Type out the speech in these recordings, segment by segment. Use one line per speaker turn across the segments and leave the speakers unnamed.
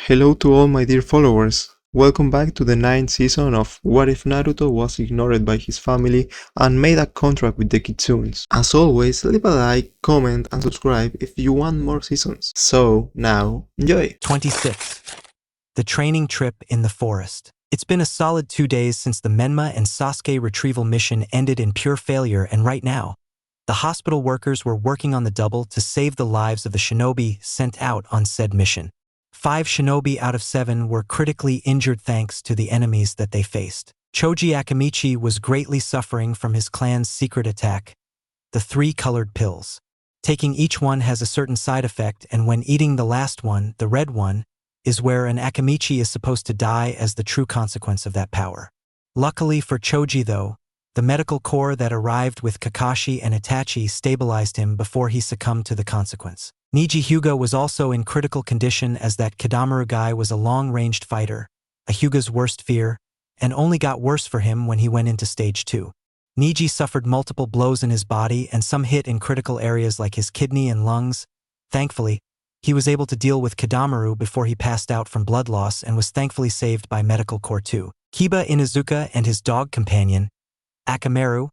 Hello to all my dear followers. Welcome back to the 9th season of What If Naruto Was Ignored by His Family and Made a Contract with the KITSUNE'S. As always, leave a like, comment and subscribe if you want more seasons. So, now, enjoy!
26. The training trip in the forest. It's been a solid 2 days since the Menma and Sasuke retrieval mission ended in pure failure, and right now, the hospital workers were working on the double to save the lives of the shinobi sent out on said mission. 5 shinobi out of 7 were critically injured thanks to the enemies that they faced. Choji Akamichi was greatly suffering from his clan's secret attack, the 3 colored pills. Taking each one has a certain side effect, and when eating the last one, the red one, is where an Akamichi is supposed to die as the true consequence of that power. Luckily for Choji though, the medical corps that arrived with Kakashi and Itachi stabilized him before he succumbed to the consequence. Niji Hyuga was also in critical condition as that Kidamaru guy was a long-ranged fighter, a Hyuga's worst fear, and only got worse for him when he went into stage 2. Niji suffered multiple blows in his body and some hit in critical areas like his kidney and lungs. Thankfully, he was able to deal with Kidamaru before he passed out from blood loss and was thankfully saved by Medical Corps 2. Kiba Inuzuka and his dog companion, Akamaru,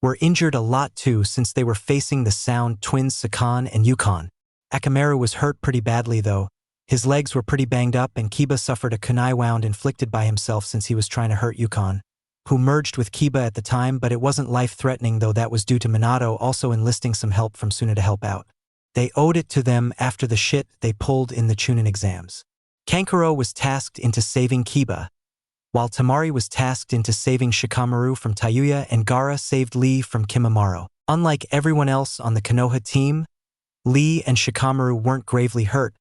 were injured a lot too since they were facing the sound twins Sakan and Yukon. Akamaru was hurt pretty badly though. His legs were pretty banged up and Kiba suffered a kunai wound inflicted by himself since he was trying to hurt Yukon, who merged with Kiba at the time, but it wasn't life-threatening though. That was due to Minato also enlisting some help from Tsunade to help out. They owed it to them after the shit they pulled in the Chunin exams. Kankuro was tasked into saving Kiba, while Tamari was tasked into saving Shikamaru from Tayuya, and Gaara saved Lee from Kimimaro. Unlike everyone else on the Konoha team, Lee and Shikamaru weren't gravely hurt,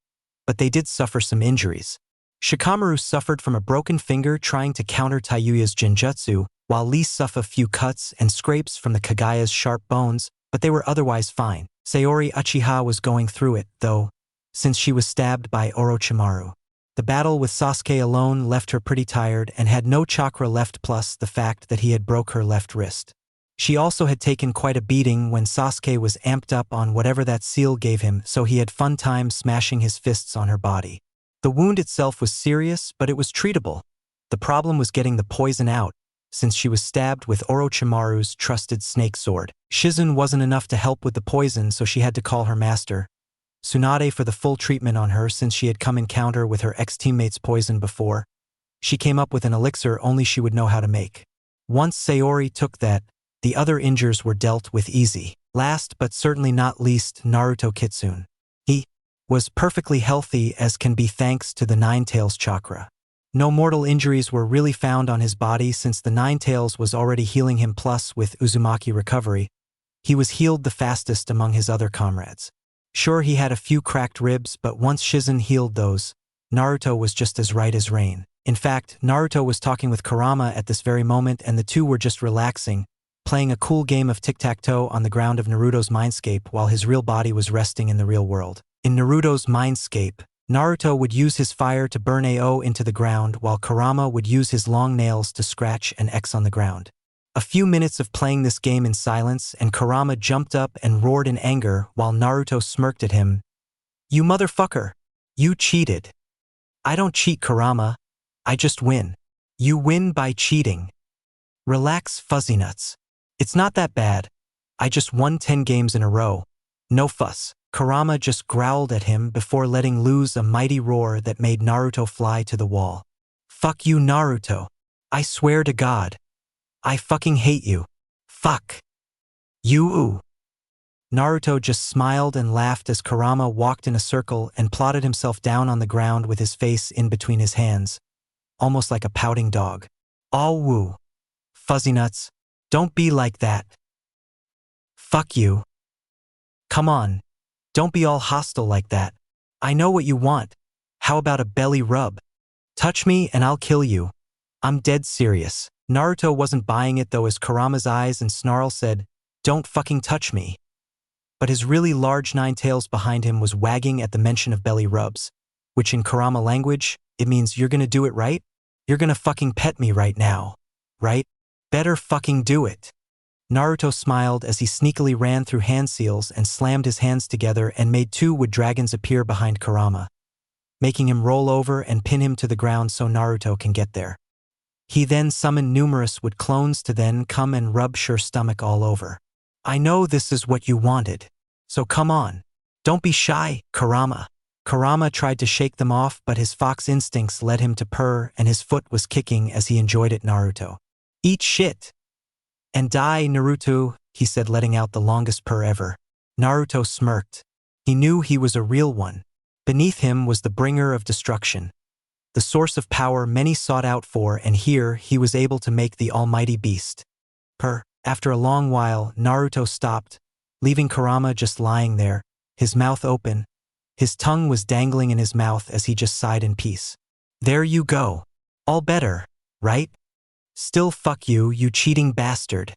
but they did suffer some injuries. Shikamaru suffered from a broken finger trying to counter Tayuya's Genjutsu, while Lee suffered a few cuts and scrapes from the Kagaya's sharp bones, but they were otherwise fine. Sayori Uchiha was going through it, though, since she was stabbed by Orochimaru. The battle with Sasuke alone left her pretty tired and had no chakra left, plus the fact that he had broke her left wrist. She also had taken quite a beating when Sasuke was amped up on whatever that seal gave him, so he had fun time smashing his fists on her body. The wound itself was serious, but it was treatable. The problem was getting the poison out, since she was stabbed with Orochimaru's trusted snake sword. Shizune wasn't enough to help with the poison, so she had to call her master, Tsunade, for the full treatment on her since she had come encounter with her ex-teammate's poison before. She came up with an elixir only she would know how to make. Once Sayori took that, the other injures were dealt with easy. Last but certainly not least, Naruto Kitsune. He was perfectly healthy as can be thanks to the Nine Tails chakra. No mortal injuries were really found on his body since the Nine Tails was already healing him, plus with Uzumaki recovery, he was healed the fastest among his other comrades. Sure, he had a few cracked ribs, but once Shizune healed those, Naruto was just as right as rain. In fact, Naruto was talking with Kurama at this very moment and the two were just relaxing, playing a cool game of tic-tac-toe on the ground of Naruto's mindscape while his real body was resting in the real world. In Naruto's mindscape, Naruto would use his fire to burn AO into the ground while Kurama would use his long nails to scratch an X on the ground. A few minutes of playing this game in silence and Kurama jumped up and roared in anger while Naruto smirked at him. "You motherfucker! You cheated!" "I don't cheat, Kurama. I just win." "You win by cheating." "Relax, fuzzy nuts. It's not that bad. I just won 10 games in a row. No fuss." Kurama just growled at him before letting loose a mighty roar that made Naruto fly to the wall. "Fuck you, Naruto. I swear to God. I fucking hate you. Fuck. You." Naruto just smiled and laughed as Kurama walked in a circle and plotted himself down on the ground with his face in between his hands, almost like a pouting dog. "Aw woo. Fuzzy nuts. Don't be like that. Fuck you. Come on. Don't be all hostile like that. I know what you want. How about a belly rub? Touch me and I'll kill you. I'm dead serious." Naruto wasn't buying it though, as Kurama's eyes and snarl said, "Don't fucking touch me." But his really large nine tails behind him was wagging at the mention of belly rubs, which in Kurama language, it means you're gonna do it, right? You're gonna fucking pet me right now, right? Better fucking do it. Naruto smiled as he sneakily ran through hand seals and slammed his hands together and made 2 wood dragons appear behind Kurama. making him roll over and pin him to the ground so Naruto can get there. He then summoned numerous wood clones to then come and rub Shure's stomach all over. I know this is what you wanted, so come on. Don't be shy, Kurama. Kurama tried to shake them off, but his fox instincts led him to purr and his foot was kicking as he enjoyed it. Naruto. Eat shit. And die, Naruto, he said, letting out the longest purr ever. Naruto smirked. He knew he was a real one. Beneath him was the bringer of destruction, the source of power many sought out for, and here he was able to make the almighty beast. Purr. After a long while, Naruto stopped, leaving Kurama just lying there, his mouth open. His tongue was dangling in his mouth as he just sighed in peace. There you go. All better, right? Still fuck you, you cheating bastard.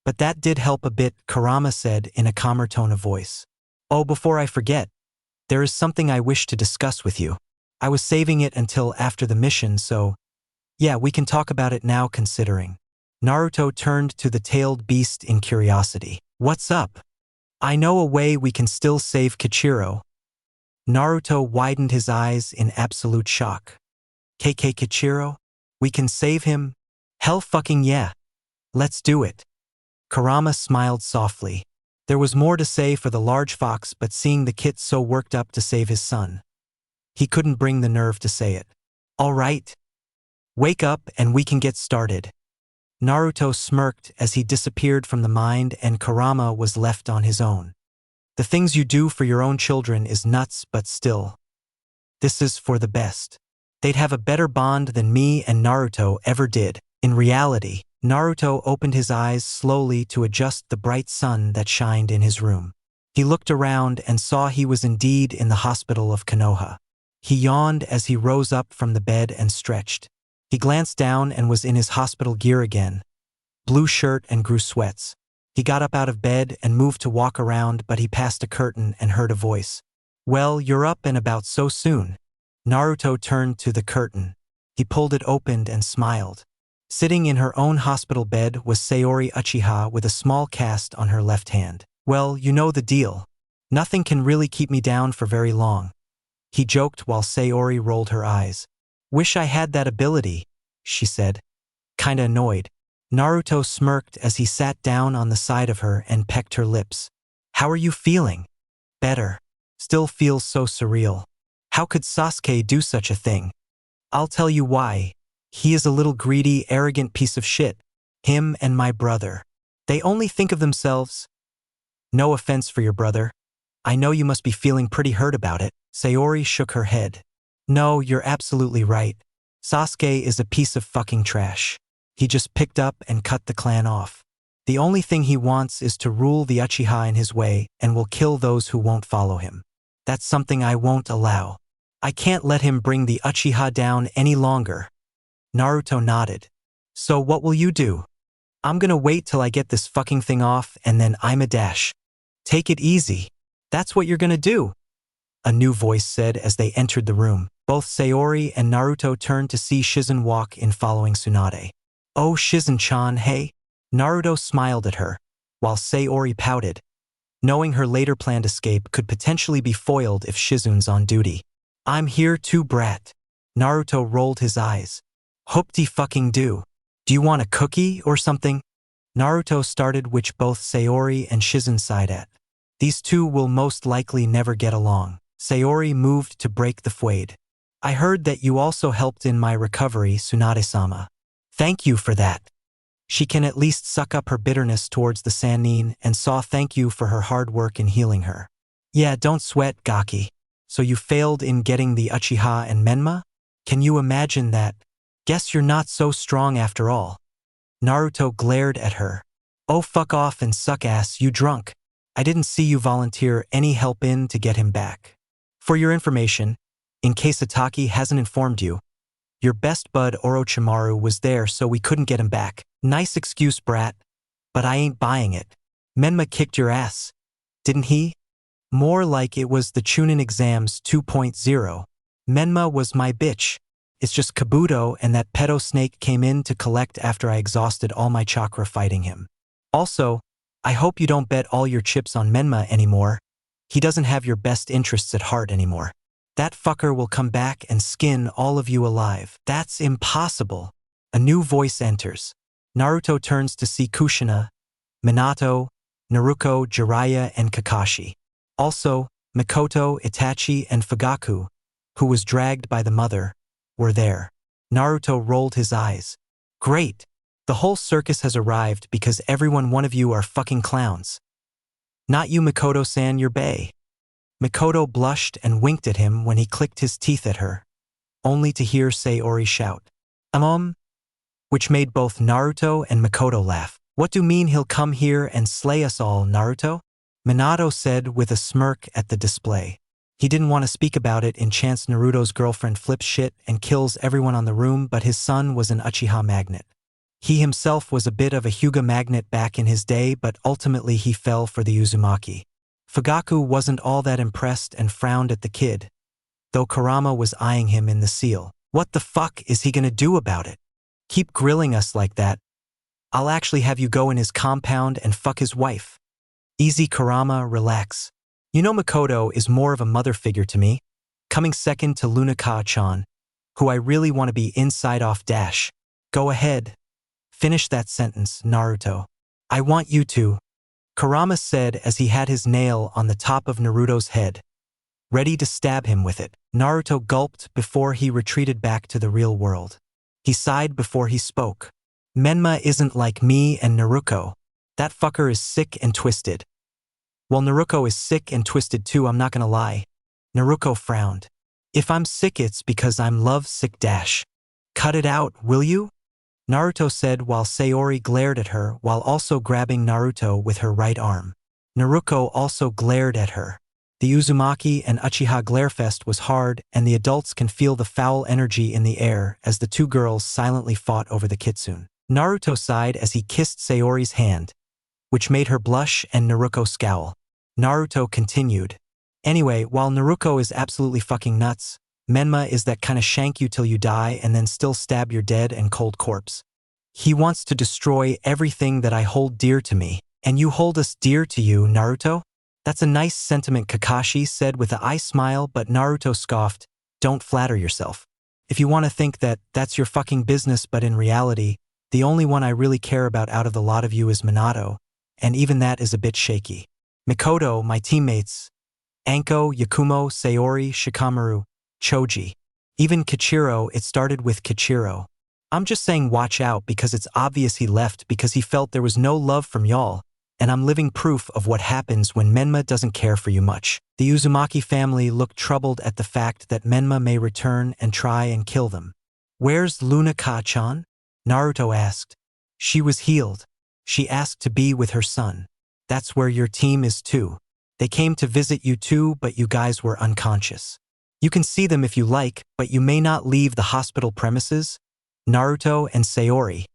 But that did help a bit, Kurama said in a calmer tone of voice. Oh, before I forget, there is something I wish to discuss with you. I was saving it until after the mission, so yeah, we can talk about it now considering. Naruto turned to the tailed beast in curiosity. What's up? I know a way we can still save Kachiro. Naruto widened his eyes in absolute shock. Kachiro? We can save him? Hell fucking yeah. Let's do it. Kurama smiled softly. There was more to say for the large fox, but seeing the kid so worked up to save his son, he couldn't bring the nerve to say it. All right. Wake up and we can get started. Naruto smirked as he disappeared from the mind and Kurama was left on his own. The things you do for your own children is nuts, but still. This is for the best. They'd have a better bond than me and Naruto ever did. In reality, Naruto opened his eyes slowly to adjust the bright sun that shined in his room. He looked around and saw he was indeed in the hospital of Konoha. He yawned as he rose up from the bed and stretched. He glanced down and was in his hospital gear again, blue shirt and grew sweats. He got up out of bed and moved to walk around, but he passed a curtain and heard a voice. Well, you're up and about so soon. Naruto turned to the curtain. He pulled it open and smiled. Sitting in her own hospital bed was Sayori Uchiha with a small cast on her left hand. Well, you know the deal. Nothing can really keep me down for very long. He joked while Sayori rolled her eyes. Wish I had that ability, she said, kinda annoyed. Naruto smirked as he sat down on the side of her and pecked her lips. How are you feeling? Better. Still feels so surreal. How could Sasuke do such a thing? I'll tell you why. He is a little greedy, arrogant piece of shit. Him and my brother. They only think of themselves. No offense for your brother. I know you must be feeling pretty hurt about it. Sayori shook her head. No, you're absolutely right. Sasuke is a piece of fucking trash. He just picked up and cut the clan off. The only thing he wants is to rule the Uchiha in his way and will kill those who won't follow him. That's something I won't allow. I can't let him bring the Uchiha down any longer. Naruto nodded. So what will you do? I'm gonna wait till I get this fucking thing off and then I'm a dash. Take it easy. That's what you're gonna do. A new voice said as they entered the room. Both Sayori and Naruto turned to see Shizen walk in following Tsunade. Oh, Shizen-chan, hey? Naruto smiled at her, while Sayori pouted, knowing her later planned escape could potentially be foiled if Shizen's on duty. I'm here too, brat. Naruto rolled his eyes. Hope-de-fucking-do. Do you want a cookie or something? Naruto started, which both Sayori and Shizen sighed at. These two will most likely never get along. Sayori moved to break the feud. I heard that you also helped in my recovery, Tsunade-sama. Thank you for that. She can at least suck up her bitterness towards the Sannin and saw thank you for her hard work in healing her. Yeah, don't sweat, Gaki. So you failed in getting the Uchiha and Menma? Can you imagine that? Guess you're not so strong after all. Naruto glared at her. Oh, fuck off and suck ass, you drunk. I didn't see you volunteer any help in to get him back. For your information, in case Itachi hasn't informed you, your best bud Orochimaru was there so we couldn't get him back. Nice excuse, brat. But I ain't buying it. Menma kicked your ass. Didn't he? More like it was the Chunin exams 2.0. Menma was my bitch. It's just Kabuto and that pedo snake came in to collect after I exhausted all my chakra fighting him. Also, I hope you don't bet all your chips on Menma anymore. He doesn't have your best interests at heart anymore. That fucker will come back and skin all of you alive. That's impossible. A new voice enters. Naruto turns to see Kushina, Minato, Naruko, Jiraiya, and Kakashi. Also, Mikoto, Itachi, and Fugaku, who was dragged by the mother, were there. Naruto rolled his eyes. Great! The whole circus has arrived because one of you are fucking clowns. Not you, Mikoto-san, you're bae. Mikoto blushed and winked at him when he clicked his teeth at her, only to hear Sayori shout, which made both Naruto and Mikoto laugh. What do you mean he'll come here and slay us all, Naruto? Minato said with a smirk at the display. He didn't want to speak about it in chance Naruto's girlfriend flips shit and kills everyone on the room, but his son was an Uchiha magnet. He himself was a bit of a Hyuga magnet back in his day, but ultimately he fell for the Uzumaki. Fugaku wasn't all that impressed and frowned at the kid, though Kurama was eyeing him in the seal. What the fuck is he gonna do about it? Keep grilling us like that. I'll actually have you go in his compound and fuck his wife. Easy, Kurama, relax. You know Mikoto is more of a mother figure to me, coming second to Lunaka-chan, who I really want to be inside off dash. Go ahead. Finish that sentence, Naruto. I want you to, Kurama said as he had his nail on the top of Naruto's head, ready to stab him with it. Naruto gulped before he retreated back to the real world. He sighed before he spoke. Menma isn't like me and Naruko. That fucker is sick and twisted. Well, Naruko is sick and twisted too, I'm not gonna lie. Naruko frowned. If I'm sick, it's because I'm love sick dash. Cut it out, will you? Naruto said while Sayori glared at her while also grabbing Naruto with her right arm. Naruko also glared at her. The Uzumaki and Uchiha glarefest was hard, and the adults can feel the foul energy in the air as the two girls silently fought over the kitsune. Naruto sighed as he kissed Sayori's hand, which made her blush and Naruko scowl. Naruto continued. Anyway, while Naruko is absolutely fucking nuts, Menma is that kind of shank you till you die and then still stab your dead and cold corpse. He wants to destroy everything that I hold dear to me, and you hold us dear to you, Naruto? That's a nice sentiment, Kakashi said with an eye smile, but Naruto scoffed, don't flatter yourself. If you want to think that, that's your fucking business, but in reality, the only one I really care about out of the lot of you is Minato, and even that is a bit shaky. Mikoto, my teammates, Anko, Yakumo, Sayori, Shikamaru, Choji. Even Kachiro, it started with Kachiro. I'm just saying watch out because it's obvious he left because he felt there was no love from y'all, and I'm living proof of what happens when Menma doesn't care for you much. The Uzumaki family looked troubled at the fact that Menma may return and try and kill them. Where's Lunaka-chan? Naruto asked. She was healed. She asked to be with her son. That's where your team is too. They came to visit you too, but you guys were unconscious. You can see them if you like, but you may not leave the hospital premises. Naruto and Sayori,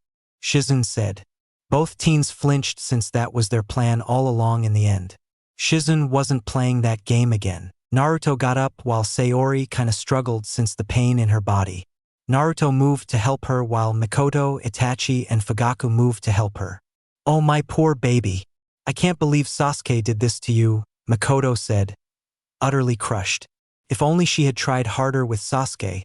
Shizen said. Both teens flinched since that was their plan all along in the end. Shizen wasn't playing that game again. Naruto got up while Sayori kinda struggled since the pain in her body. Naruto moved to help her while Mikoto, Itachi, and Fugaku moved to help her. Oh my poor baby. I can't believe Sasuke did this to you, Mikoto said, utterly crushed. If only she had tried harder with Sasuke,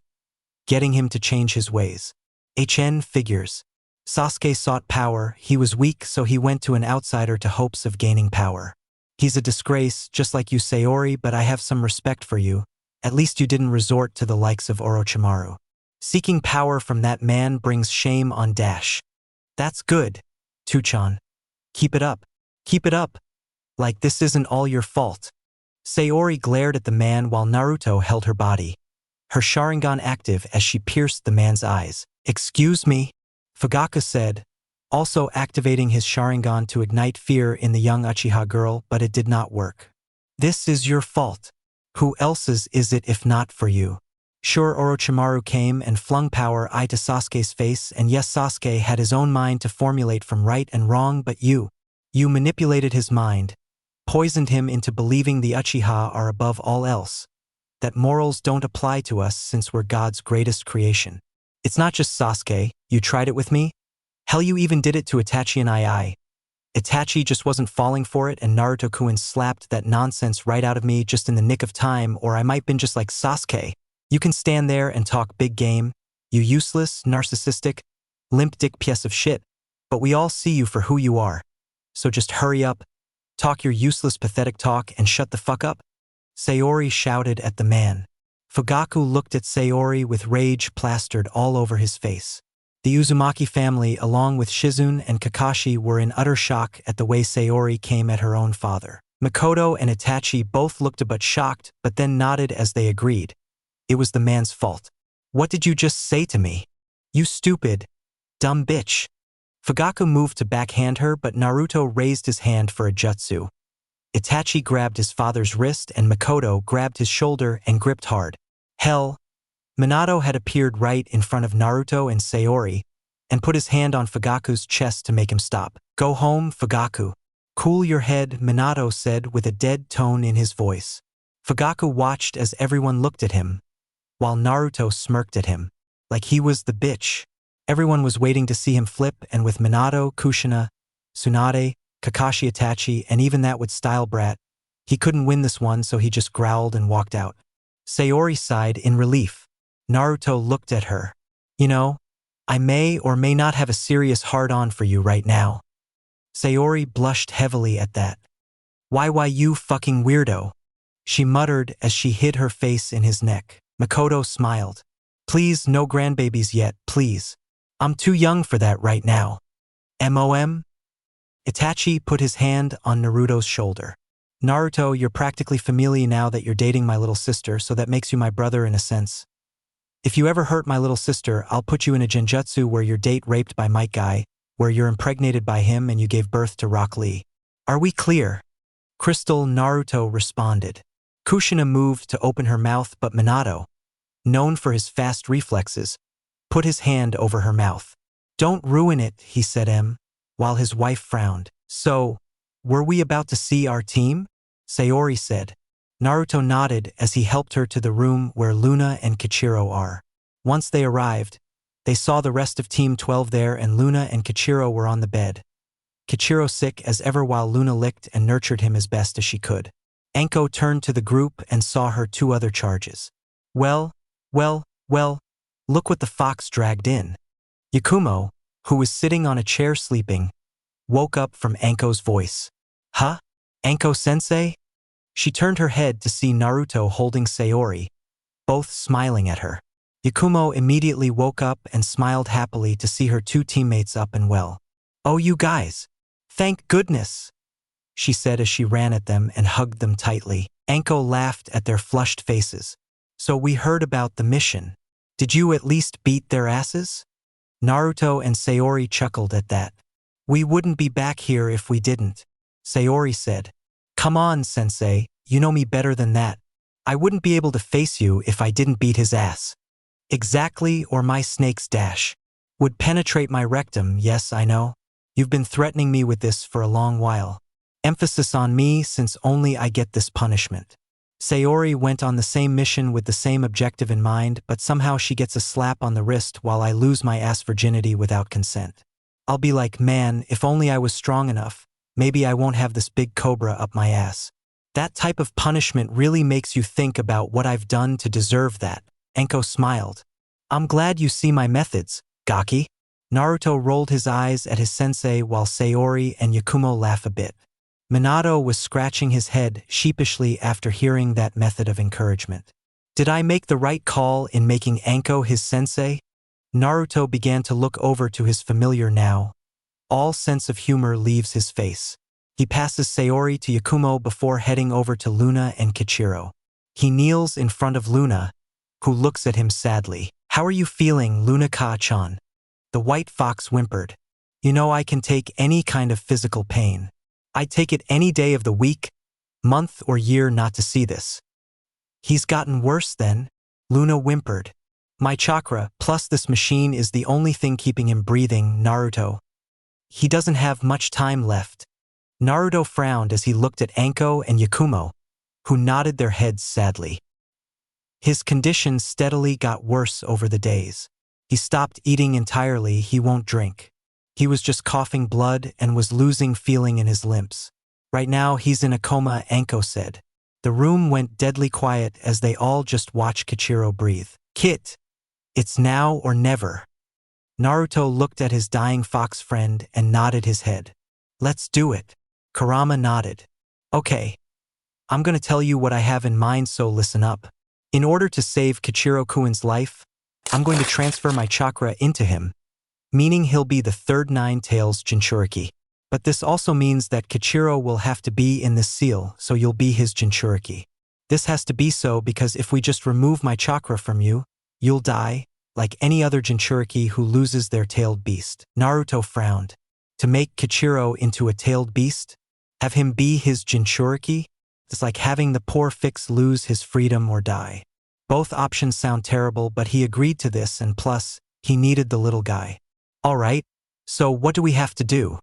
getting him to change his ways. HN figures. Sasuke sought power, he was weak so he went to an outsider to hopes of gaining power. He's a disgrace, just like you Sayori, but I have some respect for you. At least you didn't resort to the likes of Orochimaru. Seeking power from that man brings shame on dash. That's good, Tuchan. Keep it up. Keep it up. Like this isn't all your fault. Sayori glared at the man while Naruto held her body, her Sharingan active as she pierced the man's eyes. Excuse me, Fugaku said, also activating his Sharingan to ignite fear in the young Uchiha girl, but it did not work. This is your fault. Who else's is it if not for you? Sure, Orochimaru came and flung power eye to Sasuke's face, and yes, Sasuke had his own mind to formulate from right and wrong, but you manipulated his mind, poisoned him into believing the Uchiha are above all else, that morals don't apply to us since we're God's greatest creation. It's not just Sasuke, you tried it with me? Hell, you even did it to Itachi and II. Itachi just wasn't falling for it and Naruto-kun slapped that nonsense right out of me just in the nick of time, or I might been just like Sasuke. You can stand there and talk big game, you useless, narcissistic, limp dick piece of shit, but we all see you for who you are. So just hurry up, talk your useless pathetic talk and shut the fuck up. Sayori shouted at the man. Fugaku looked at Sayori with rage plastered all over his face. The Uzumaki family, along with Shizune and Kakashi, were in utter shock at the way Sayori came at her own father. Makoto and Itachi both looked a bit shocked, but then nodded as they agreed. It was the man's fault. What did you just say to me? You stupid, dumb bitch. Fugaku moved to backhand her, but Naruto raised his hand for a jutsu. Itachi grabbed his father's wrist and Makoto grabbed his shoulder and gripped hard. Hell, Minato had appeared right in front of Naruto and Sayori and put his hand on Fugaku's chest to make him stop. Go home, Fugaku. Cool your head, Minato said with a dead tone in his voice. Fugaku watched as everyone looked at him, while Naruto smirked at him, like he was the bitch. Everyone was waiting to see him flip, and with Minato, Kushina, Tsunade, Kakashi, Itachi, and even that with Style Brat, he couldn't win this one, so he just growled and walked out. Sayori sighed in relief. Naruto looked at her. You know, I may or may not have a serious hard-on for you right now. Sayori blushed heavily at that. Why you fucking weirdo? She muttered as she hid her face in his neck. Makoto smiled. Please, no grandbabies yet, please. I'm too young for that right now. MOM? Itachi put his hand on Naruto's shoulder. Naruto, you're practically familiar now that you're dating my little sister, so that makes you my brother in a sense. If you ever hurt my little sister, I'll put you in a genjutsu where your date raped by Mike Guy, where you're impregnated by him and you gave birth to Rock Lee. Are we clear? Crystal Naruto responded. Kushina moved to open her mouth, but Minato, known for his fast reflexes, put his hand over her mouth. Don't ruin it, he said while his wife frowned. So, were we about to see our team? Sayori said. Naruto nodded as he helped her to the room where Luna and Kachiro are. Once they arrived, they saw the rest of Team 12 there and Luna and Kachiro were on the bed. Kachiro sick as ever while Luna licked and nurtured him as best as she could. Anko turned to the group and saw her two other charges. Well, look what the fox dragged in. Yakumo, who was sitting on a chair sleeping, woke up from Anko's voice. Huh? Anko-sensei? She turned her head to see Naruto holding Sayori, both smiling at her. Yakumo immediately woke up and smiled happily to see her two teammates up and well. Oh, you guys. Thank goodness, she said as she ran at them and hugged them tightly. Anko laughed at their flushed faces. So we heard about the mission. Did you at least beat their asses? Naruto and Sayori chuckled at that. We wouldn't be back here if we didn't, Sayori said. Come on, sensei, you know me better than that. I wouldn't be able to face you if I didn't beat his ass. Exactly, or my snake's dash would penetrate my rectum, yes, I know. You've been threatening me with this for a long while. Emphasis on me since only I get this punishment. Sayori went on the same mission with the same objective in mind, but somehow she gets a slap on the wrist while I lose my ass virginity without consent. I'll be like, man, if only I was strong enough, maybe I won't have this big cobra up my ass. That type of punishment really makes you think about what I've done to deserve that. Anko smiled. I'm glad you see my methods, Gaki. Naruto rolled his eyes at his sensei while Sayori and Yakumo laughed a bit. Minato was scratching his head sheepishly after hearing that method of encouragement. Did I make the right call in making Anko his sensei? Naruto began to look over to his familiar now. All sense of humor leaves his face. He passes Sayori to Yakumo before heading over to Luna and Kachiro. He kneels in front of Luna, who looks at him sadly. How are you feeling, Luna-ka-chan? The white fox whimpered. You know I can take any kind of physical pain. I'd take it any day of the week, month or year not to see this. He's gotten worse then, Luna whimpered. My chakra plus this machine is the only thing keeping him breathing, Naruto. He doesn't have much time left. Naruto frowned as he looked at Anko and Yakumo, who nodded their heads sadly. His condition steadily got worse over the days. He stopped eating entirely, he won't drink. He was just coughing blood and was losing feeling in his limbs. Right now he's in a coma, Anko said. The room went deadly quiet as they all just watched Kachiro breathe. Kit, it's now or never. Naruto looked at his dying fox friend and nodded his head. Let's do it. Kurama nodded. Okay. I'm gonna tell you what I have in mind, so listen up. In order to save Kachiro-kun's life, I'm going to transfer my chakra into him, meaning he'll be the third Nine Tails Jinchuriki. But this also means that Kachiro will have to be in this seal, so you'll be his Jinchuriki. This has to be so because if we just remove my chakra from you, you'll die, like any other Jinchuriki who loses their tailed beast. Naruto frowned. To make Kachiro into a tailed beast? Have him be his Jinchuriki? It's like having the poor Fix lose his freedom or die. Both options sound terrible, but he agreed to this, and plus, he needed the little guy. Alright, so what do we have to do?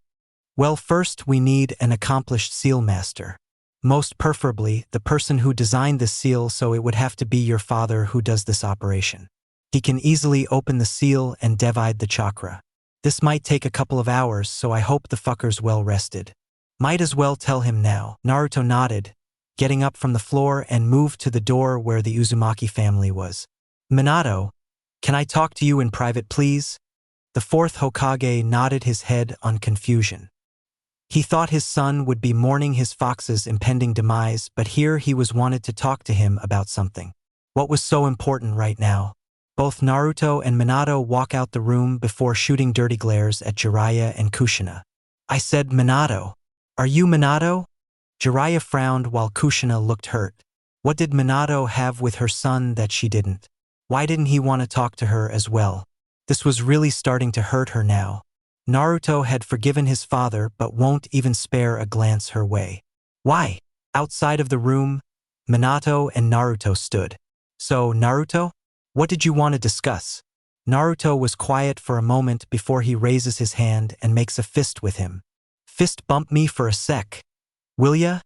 Well, first we need an accomplished seal master. Most preferably, the person who designed this seal, so it would have to be your father who does this operation. He can easily open the seal and divide the chakra. This might take a couple of hours, so I hope the fucker's well rested. Might as well tell him now. Naruto nodded, getting up from the floor and moved to the door where the Uzumaki family was. Minato, can I talk to you in private, please? The fourth Hokage nodded his head on confusion. He thought his son would be mourning his fox's impending demise, but here he was wanted to talk to him about something. What was so important right now? Both Naruto and Minato walk out the room before shooting dirty glares at Jiraiya and Kushina. I said, Minato. Are you Minato? Jiraiya frowned while Kushina looked hurt. What did Minato have with her son that she didn't? Why didn't he want to talk to her as well? This was really starting to hurt her now. Naruto had forgiven his father but won't even spare a glance her way. Why? Outside of the room, Minato and Naruto stood. So, Naruto? What did you want to discuss? Naruto was quiet for a moment before he raises his hand and makes a fist with him. Fist bump me for a sec. Will ya?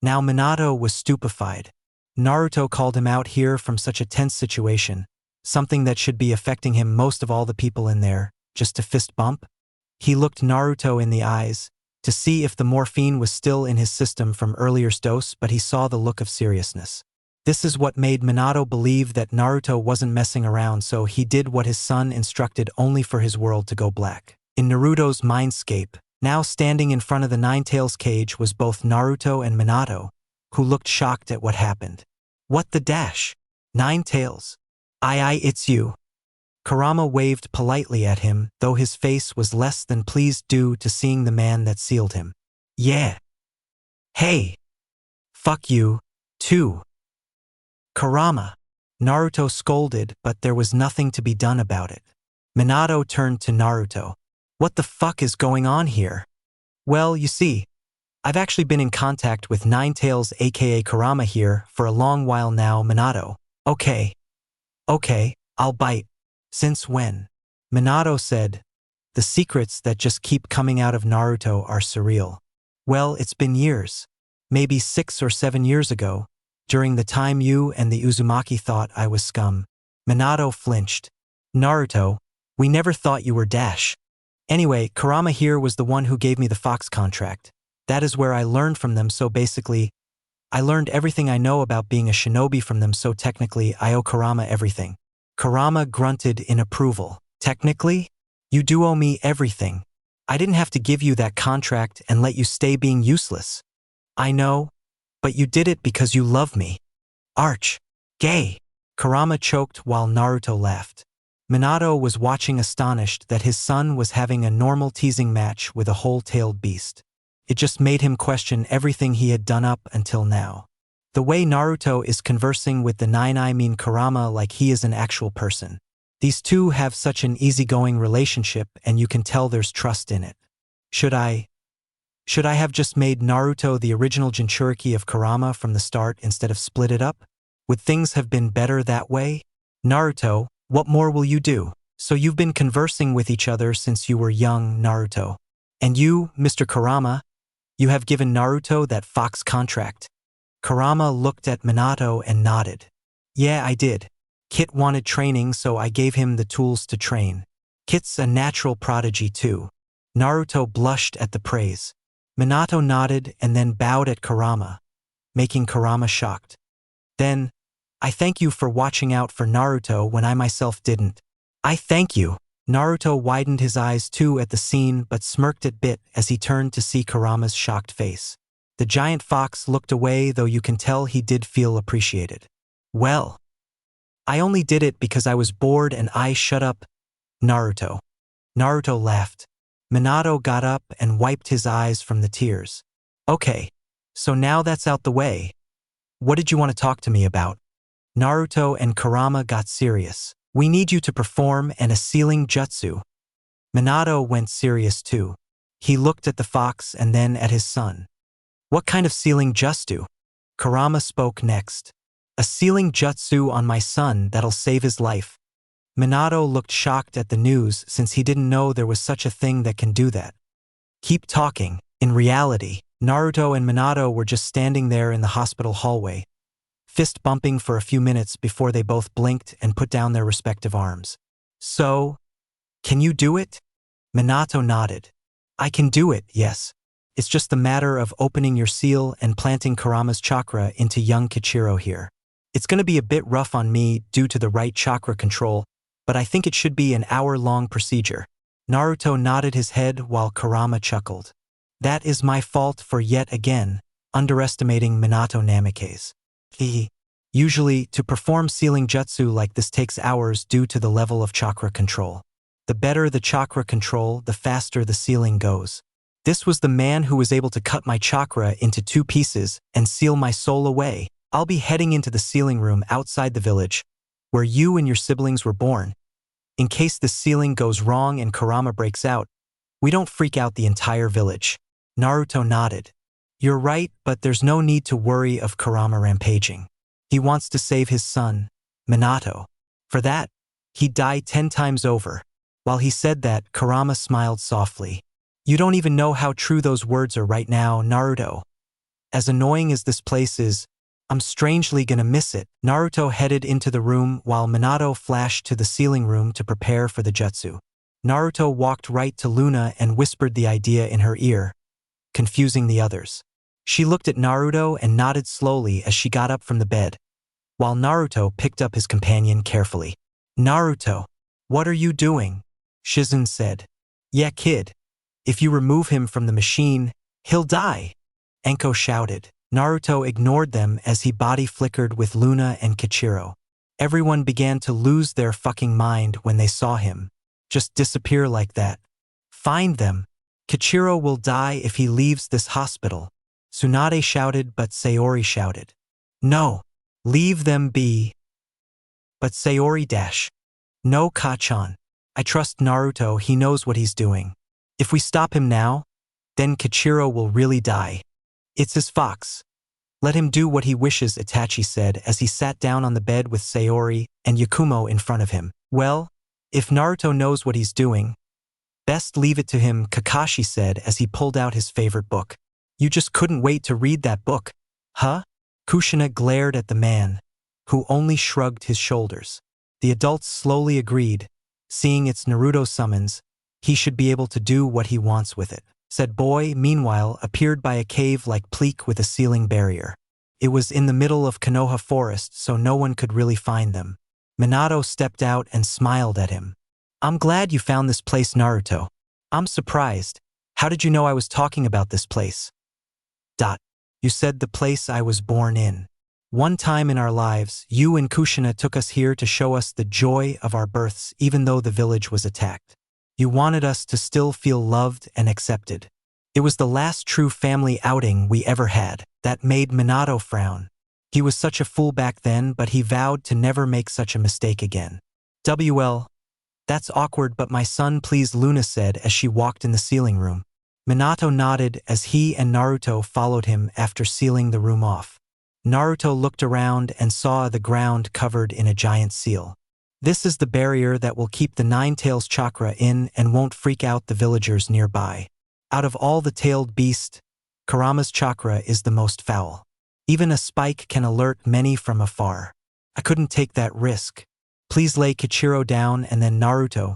Now Minato was stupefied. Naruto called him out here from such a tense situation, something that should be affecting him most of all the people in there, just to fist bump? He looked Naruto in the eyes, to see if the morphine was still in his system from earlier's dose, but he saw the look of seriousness. This is what made Minato believe that Naruto wasn't messing around, so he did what his son instructed only for his world to go black. In Naruto's mindscape, now standing in front of the Nine-Tails cage was both Naruto and Minato, who looked shocked at what happened. What the dash? Nine-Tails. Aye, it's you. Kurama waved politely at him, though his face was less than pleased due to seeing the man that sealed him. Yeah. Hey. Fuck you, too. Kurama. Naruto scolded, but there was nothing to be done about it. Minato turned to Naruto. What the fuck is going on here? Well, you see, I've actually been in contact with Nine-Tails aka Kurama here for a long while now, Minato. Okay, I'll bite. Since when? Minato said, the secrets that just keep coming out of Naruto are surreal. Well, it's been years. Maybe 6 or 7 years ago, during the time you and the Uzumaki thought I was scum. Minato flinched. Naruto, we never thought you were dash. Anyway, Kurama here was the one who gave me the Fox contract. That is where I learned from them, so basically, I learned everything I know about being a shinobi from them, so technically I owe Kurama everything. Kurama grunted in approval. Technically? You do owe me everything. I didn't have to give you that contract and let you stay being useless. I know, but you did it because you love me. Arch. Gay. Kurama choked while Naruto laughed. Minato was watching astonished that his son was having a normal teasing match with a whole-tailed beast. It just made him question everything he had done up until now. The way Naruto is conversing with the Kurama like he is an actual person. These two have such an easygoing relationship and you can tell there's trust in it. Should I have just made Naruto the original Jinchuriki of Kurama from the start instead of split it up? Would things have been better that way? Naruto, what more will you do? So you've been conversing with each other since you were young, Naruto. And you, Mr. Kurama, you have given Naruto that Fox contract. Kurama looked at Minato and nodded. Yeah, I did. Kit wanted training, so I gave him the tools to train. Kit's a natural prodigy too. Naruto blushed at the praise. Minato nodded and then bowed at Kurama, making Kurama shocked. Then, I thank you for watching out for Naruto when I myself didn't. I thank you. Naruto widened his eyes too at the scene but smirked a bit as he turned to see Kurama's shocked face. The giant fox looked away, though you can tell he did feel appreciated. Well, I only did it because I was bored and I shut up, Naruto. Naruto laughed. Minato got up and wiped his eyes from the tears. Okay, so now that's out the way. What did you want to talk to me about? Naruto and Kurama got serious. We need you to perform a sealing jutsu. Minato went serious too. He looked at the fox and then at his son. What kind of sealing jutsu? Kurama spoke next. A sealing jutsu on my son that'll save his life. Minato looked shocked at the news since he didn't know there was such a thing that can do that. Keep talking. In reality, Naruto and Minato were just standing there in the hospital hallway, fist bumping for a few minutes before they both blinked and put down their respective arms. So, can you do it? Minato nodded. I can do it, yes. It's just a matter of opening your seal and planting Kurama's chakra into young Kachiro here. It's going to be a bit rough on me due to the right chakra control, but I think it should be an hour-long procedure. Naruto nodded his head while Kurama chuckled. That is my fault for yet again underestimating Minato Namikaze. Usually, to perform sealing jutsu like this takes hours due to the level of chakra control. The better the chakra control, the faster the sealing goes. This was the man who was able to cut my chakra into 2 pieces and seal my soul away. I'll be heading into the sealing room outside the village, where you and your siblings were born. In case the sealing goes wrong and Kurama breaks out, we don't freak out the entire village. Naruto nodded. You're right, but there's no need to worry of Kurama rampaging. He wants to save his son, Minato. For that, he'd die 10 times over. While he said that, Kurama smiled softly. You don't even know how true those words are right now, Naruto. As annoying as this place is, I'm strangely gonna miss it. Naruto headed into the room while Minato flashed to the sealing room to prepare for the jutsu. Naruto walked right to Luna and whispered the idea in her ear, confusing the others. She looked at Naruto and nodded slowly as she got up from the bed, while Naruto picked up his companion carefully. Naruto, what are you doing? Shizen said. Yeah, kid. If you remove him from the machine, he'll die. Enko shouted. Naruto ignored them as he body flickered with Luna and Kachiro. Everyone began to lose their fucking mind when they saw him just disappear like that. Find them. Kachiro will die if he leaves this hospital. Tsunade shouted, but Sayori shouted. No, leave them be. But Sayori No, Kachan. I trust Naruto, he knows what he's doing. If we stop him now, then Kachiro will really die. It's his fox. Let him do what he wishes, Itachi said as he sat down on the bed with Sayori and Yakumo in front of him. Well, if Naruto knows what he's doing, best leave it to him, Kakashi said as he pulled out his favorite book. You just couldn't wait to read that book, huh? Kushina glared at the man, who only shrugged his shoulders. The adults slowly agreed, seeing it's Naruto summons, he should be able to do what he wants with it. Said boy, meanwhile, appeared by a cave-like pleak with a ceiling barrier. It was in the middle of Konoha Forest, so no one could really find them. Minato stepped out and smiled at him. I'm glad you found this place, Naruto. I'm surprised. How did you know I was talking about this place? You said the place I was born in. One time in our lives, you and Kushina took us here to show us the joy of our births even though the village was attacked. You wanted us to still feel loved and accepted. It was the last true family outing we ever had. That made Minato frown. He was such a fool back then, but he vowed to never make such a mistake again. That's awkward, but my son, please, Luna said as she walked in the sealing room. Minato nodded as he and Naruto followed him after sealing the room off. Naruto looked around and saw the ground covered in a giant seal. This is the barrier that will keep the Nine-Tails chakra in and won't freak out the villagers nearby. Out of all the tailed beasts, Kurama's chakra is the most foul. Even a spike can alert many from afar. I couldn't take that risk. Please lay Kachiro down and then Naruto,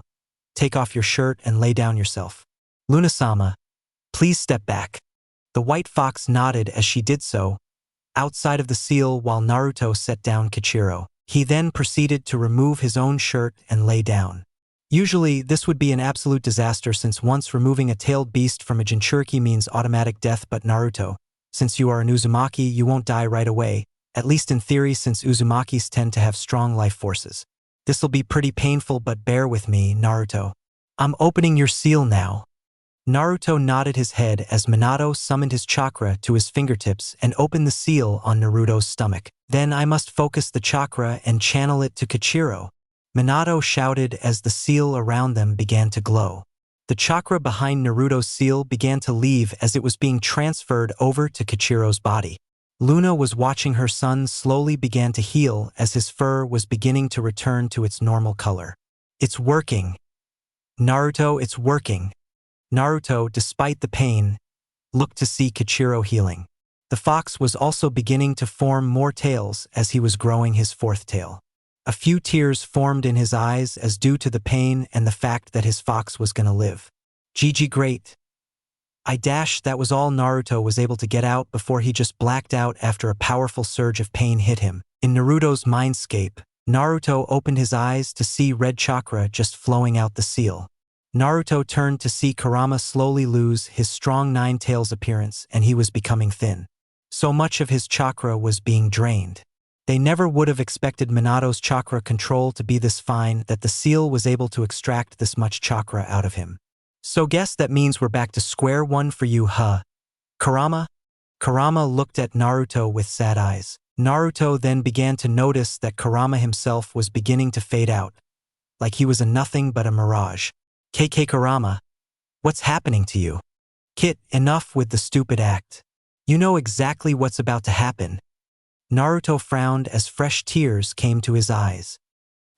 take off your shirt and lay down yourself. Luna-sama, please step back. The white fox nodded as she did so, outside of the seal while Naruto set down Kachiro. He then proceeded to remove his own shirt and lay down. Usually, this would be an absolute disaster since once removing a tailed beast from a Jinchuriki means automatic death, but Naruto, since you are an Uzumaki, you won't die right away, at least in theory since Uzumakis tend to have strong life forces. This'll be pretty painful, but bear with me, Naruto. I'm opening your seal now. Naruto nodded his head as Minato summoned his chakra to his fingertips and opened the seal on Naruto's stomach. Then I must focus the chakra and channel it to Kachiro. Minato shouted as the seal around them began to glow. The chakra behind Naruto's seal began to leave as it was being transferred over to Kachiro's body. Luna was watching her son slowly began to heal as his fur was beginning to return to its normal color. It's working. Naruto, it's working. Naruto, despite the pain, looked to see Kachiro healing. The fox was also beginning to form more tails as he was growing his fourth tail. A few tears formed in his eyes as due to the pain and the fact that his fox was gonna live. GG great. That was all Naruto was able to get out before he just blacked out after a powerful surge of pain hit him. In Naruto's mindscape, Naruto opened his eyes to see red chakra just flowing out the seal. Naruto turned to see Kurama slowly lose his strong nine tails appearance and he was becoming thin. So much of his chakra was being drained. They never would have expected Minato's chakra control to be this fine that the seal was able to extract this much chakra out of him. So guess that means we're back to square one for you, huh? Kurama? Kurama looked at Naruto with sad eyes. Naruto then began to notice that Kurama himself was beginning to fade out, like he was a nothing but a mirage. KK Kurama, what's happening to you? Kit, enough with the stupid act. You know exactly what's about to happen. Naruto frowned as fresh tears came to his eyes.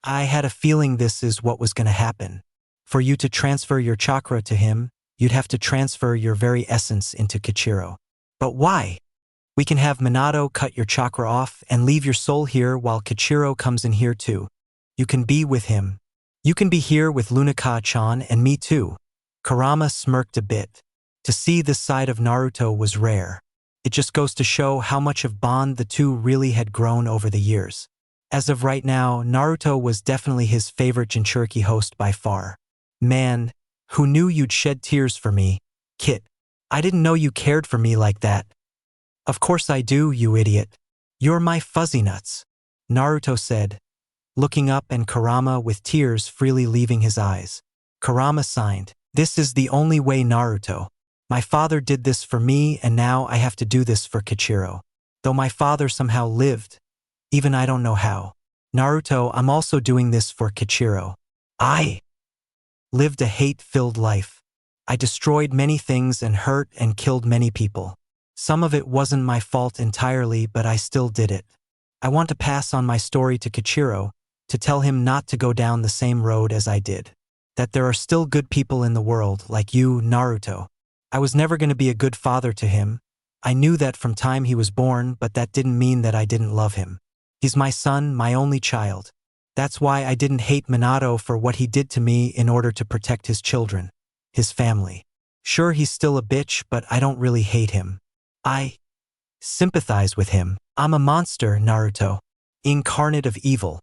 I had a feeling this is what was going to happen. For you to transfer your chakra to him, you'd have to transfer your very essence into Kachiro. But why? We can have Minato cut your chakra off and leave your soul here while Kachiro comes in here too. You can be with him. You can be here with Lunaka-chan and me too. Kurama smirked a bit. To see this side of Naruto was rare. It just goes to show how much of bond the two really had grown over the years. As of right now, Naruto was definitely his favorite Jinchuriki host by far. Man, who knew you'd shed tears for me? Kit, I didn't know you cared for me like that. Of course I do, you idiot. You're my fuzzy nuts, Naruto said, looking up and Kurama with tears freely leaving his eyes. Kurama signed. This is the only way, Naruto. My father did this for me and now I have to do this for Kachiro. Though my father somehow lived, even I don't know how. Naruto, I'm also doing this for Kachiro. I lived a hate-filled life. I destroyed many things and hurt and killed many people. Some of it wasn't my fault entirely, but I still did it. I want to pass on my story to Kachiro, to tell him not to go down the same road as I did. That there are still good people in the world, like you, Naruto. I was never going to be a good father to him. I knew that from time he was born, but that didn't mean that I didn't love him. He's my son, my only child. That's why I didn't hate Minato for what he did to me in order to protect his children, his family. Sure, he's still a bitch, but I don't really hate him. I sympathize with him. I'm a monster, Naruto. Incarnate of evil.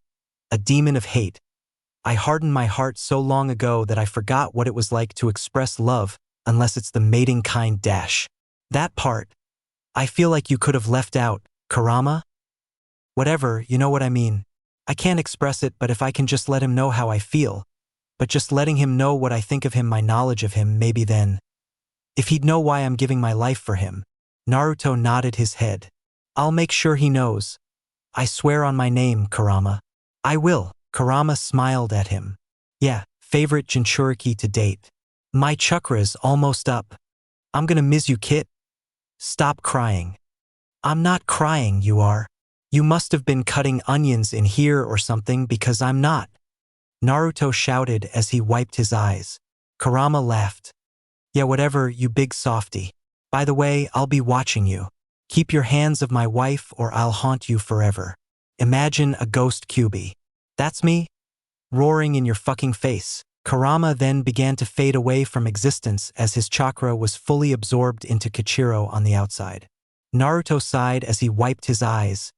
A demon of hate. I hardened my heart so long ago that I forgot what it was like to express love unless it's the mating kind dash. That part, I feel like you could have left out, Kurama? Whatever, you know what I mean. I can't express it, but if I can just let him know how I feel, but just letting him know what I think of him, my knowledge of him, maybe then. If he'd know why I'm giving my life for him. Naruto nodded his head. I'll make sure he knows. I swear on my name, Kurama. I will. Kurama smiled at him. Yeah, favorite Jinchuriki to date. My chakra's almost up. I'm gonna miss you, Kit. Stop crying. I'm not crying, you are. You must have been cutting onions in here or something because I'm not. Naruto shouted as he wiped his eyes. Kurama laughed. Yeah, whatever, you big softy. By the way, I'll be watching you. Keep your hands of my wife or I'll haunt you forever. Imagine a ghost Kyuubi. That's me? Roaring in your fucking face. Kurama then began to fade away from existence as his chakra was fully absorbed into Kachiro on the outside. Naruto sighed as he wiped his eyes.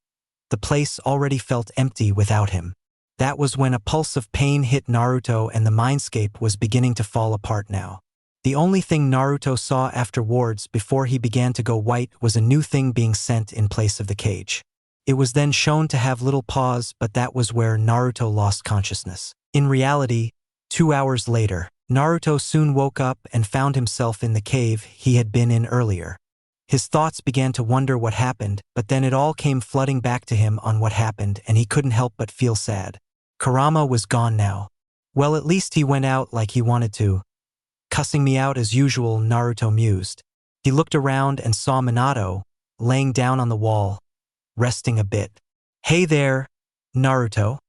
The place already felt empty without him. That was when a pulse of pain hit Naruto and the mindscape was beginning to fall apart now. The only thing Naruto saw afterwards before he began to go white was a new thing being sent in place of the cage. It was then shown to have little paws, but that was where Naruto lost consciousness. In reality, 2 hours later, Naruto soon woke up and found himself in the cave he had been in earlier. His thoughts began to wonder what happened, but then it all came flooding back to him on what happened and he couldn't help but feel sad. Kurama was gone now. Well, at least he went out like he wanted to. Cussing me out as usual, Naruto mused. He looked around and saw Minato, laying down on the wall, resting a bit. Hey there, Naruto.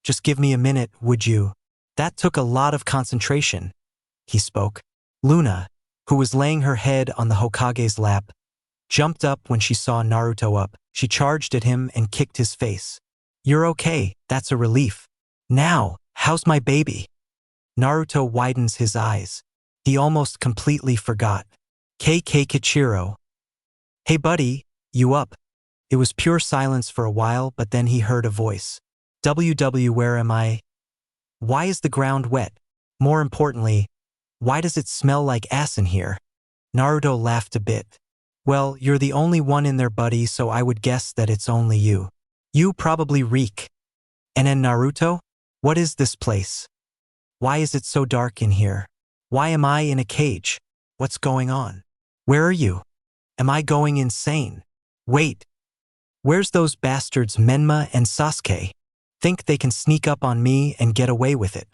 Just give me a minute, would you? That took a lot of concentration, he spoke. Luna, who was laying her head on the Hokage's lap, jumped up when she saw Naruto up. She charged at him and kicked his face. You're okay, that's a relief. Now, how's my baby? Naruto widens his eyes. He almost completely forgot. Kachiro. Hey buddy, you up? It was pure silence for a while, but then he heard a voice. Where am I? Why is the ground wet? More importantly, why does it smell like ass in here? Naruto laughed a bit. Well, you're the only one in there, buddy, so I would guess that it's only you. You probably reek. And then Naruto? What is this place? Why is it so dark in here? Why am I in a cage? What's going on? Where are you? Am I going insane? Wait. Where's those bastards Menma and Sasuke? Think they can sneak up on me and get away with it.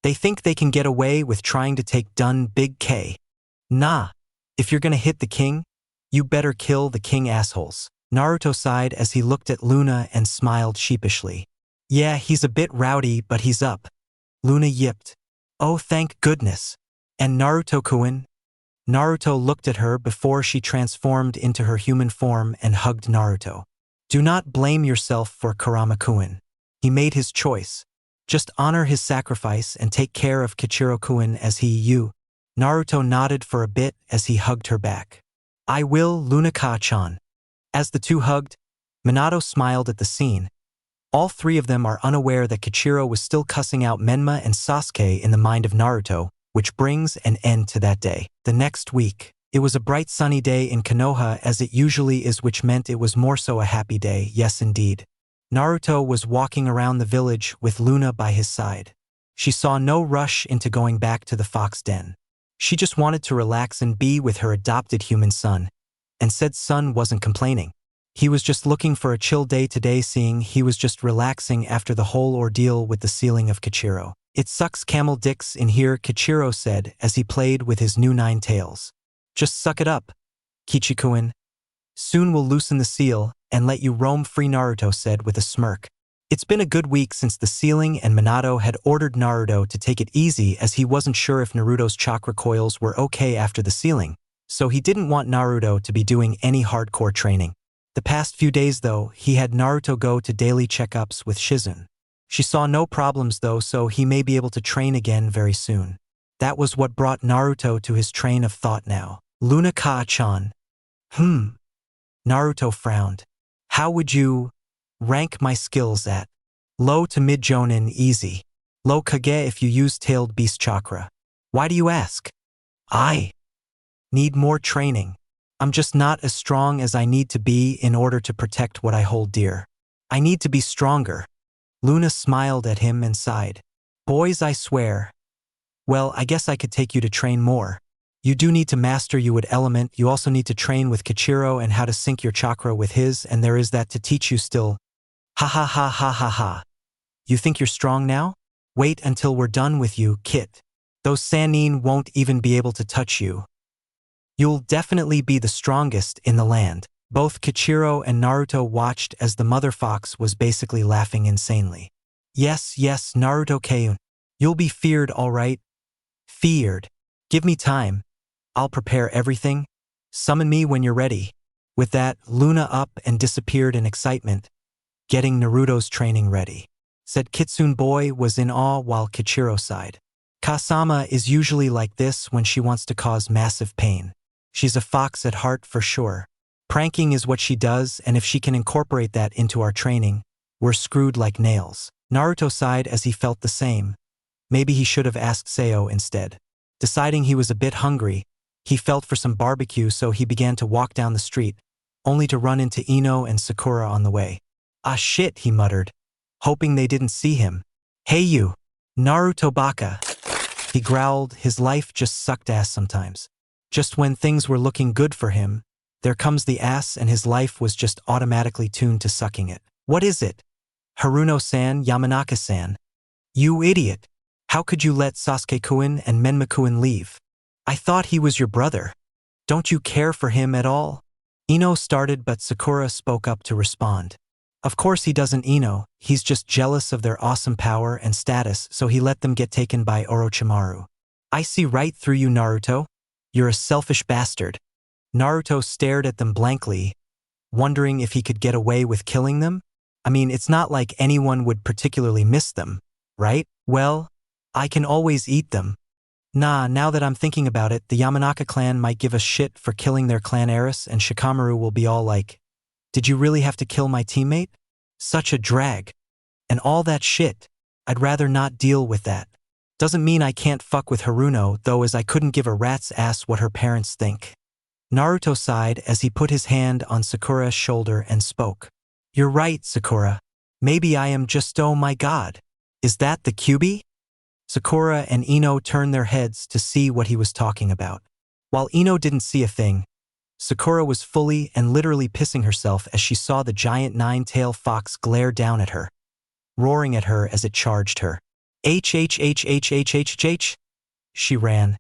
They think they can get away with trying to take down Big K. Nah, if you're gonna hit the king, you better kill the king assholes. Naruto sighed as he looked at Luna and smiled sheepishly. Yeah, he's a bit rowdy, but he's up. Luna yipped. Oh, thank goodness. And Naruto-kun? Naruto looked at her before she transformed into her human form and hugged Naruto. Do not blame yourself for Kurama-kun. He made his choice. Just honor his sacrifice and take care of Kachiro-kun as you. Naruto nodded for a bit as he hugged her back. I will, Luna-ka-chan. As the two hugged, Minato smiled at the scene. All three of them are unaware that Kachiro was still cussing out Menma and Sasuke in the mind of Naruto, which brings an end to that day. The next week, it was a bright sunny day in Konoha as it usually is, which meant it was more so a happy day, yes indeed. Naruto was walking around the village with Luna by his side. She saw no rush into going back to the fox den. She just wanted to relax and be with her adopted human son, and said son wasn't complaining. He was just looking for a chill day today, seeing he was just relaxing after the whole ordeal with the sealing of Kachiro. It sucks camel dicks in here, Kachiro said as he played with his new 9 tails. Just suck it up, Kichikuin. Soon we'll loosen the seal and let you roam free, Naruto said with a smirk. It's been a good week since the sealing, and Minato had ordered Naruto to take it easy as he wasn't sure if Naruto's chakra coils were okay after the sealing, so he didn't want Naruto to be doing any hardcore training. The past few days though, he had Naruto go to daily checkups with Shizune. She saw no problems though, so he may be able to train again very soon. That was what brought Naruto to his train of thought now. Luna-ka-chan. Naruto frowned. How would you rank my skills at low to mid jonin easy? Low kage if you use tailed beast chakra. Why do you ask? I need more training. I'm just not as strong as I need to be in order to protect what I hold dear. I need to be stronger. Luna smiled at him and sighed. Boys, I swear. Well, I guess I could take you to train more. You do need to master your wood element. You also need to train with Kachiro and how to sync your chakra with his, and there is that to teach you still. Ha ha ha ha ha ha. You think you're strong now? Wait until we're done with you, Kit. Those Sannin won't even be able to touch you. You'll definitely be the strongest in the land. Both Kachiro and Naruto watched as the mother fox was basically laughing insanely. Yes, Naruto-kun. You'll be feared, all right? Feared. Give me time. I'll prepare everything. Summon me when you're ready. With that, Luna up and disappeared in excitement, getting Naruto's training ready. Said Kitsune boy was in awe while Kachiro sighed. Kasama is usually like this when she wants to cause massive pain. She's a fox at heart for sure. Pranking is what she does, and if she can incorporate that into our training, we're screwed like nails. Naruto sighed as he felt the same. Maybe he should have asked Seo instead. Deciding he was a bit hungry, he felt for some barbecue, so he began to walk down the street, only to run into Ino and Sakura on the way. Ah shit, he muttered, hoping they didn't see him. Hey you, Naruto baka. He growled, his life just sucked ass sometimes. Just when things were looking good for him, there comes the ass and his life was just automatically tuned to sucking it. What is it? Haruno-san, Yamanaka-san. You idiot. How could you let Sasuke-kun and Menma-kun leave? I thought he was your brother. Don't you care for him at all? Ino started, but Sakura spoke up to respond. Of course he doesn't, Ino. He's just jealous of their awesome power and status, so he let them get taken by Orochimaru. I see right through you, Naruto. You're a selfish bastard. Naruto stared at them blankly, wondering if he could get away with killing them. I mean, it's not like anyone would particularly miss them, right? Well, I can always eat them. Nah, now that I'm thinking about it, the Yamanaka clan might give a shit for killing their clan heiress, and Shikamaru will be all like, did you really have to kill my teammate? Such a drag. And all that shit. I'd rather not deal with that. Doesn't mean I can't fuck with Haruno, though, as I couldn't give a rat's ass what her parents think. Naruto sighed as he put his hand on Sakura's shoulder and spoke. You're right, Sakura. Maybe I am just, oh my god. Is that the QB? Sakura and Ino turned their heads to see what he was talking about. While Ino didn't see a thing, Sakura was fully and literally pissing herself as she saw the giant nine-tailed fox glare down at her, roaring at her as it charged her. H. She ran,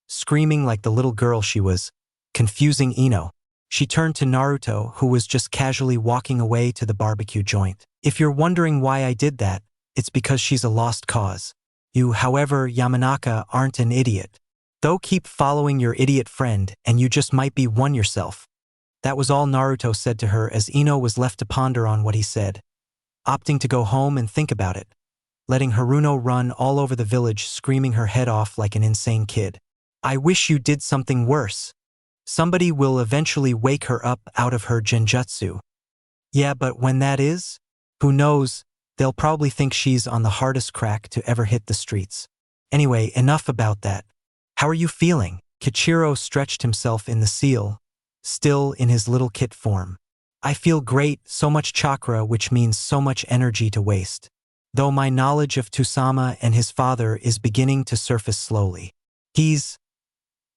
screaming like the little girl she was, confusing Ino. She turned to Naruto, who was just casually walking away to the barbecue joint. If you're wondering why I did that, it's because she's a lost cause. You, however, Yamanaka, aren't an idiot. Though keep following your idiot friend, and you just might be one yourself. That was all Naruto said to her as Ino was left to ponder on what he said, opting to go home and think about it, letting Haruno run all over the village screaming her head off like an insane kid. I wish you did something worse. Somebody will eventually wake her up out of her genjutsu. Yeah, but when that is, who knows, they'll probably think she's on the hardest crack to ever hit the streets. Anyway, enough about that. How are you feeling? Kachiro stretched himself in the seal, still in his little kit form. I feel great, so much chakra, which means so much energy to waste. Though my knowledge of Tusama and his father is beginning to surface slowly. He's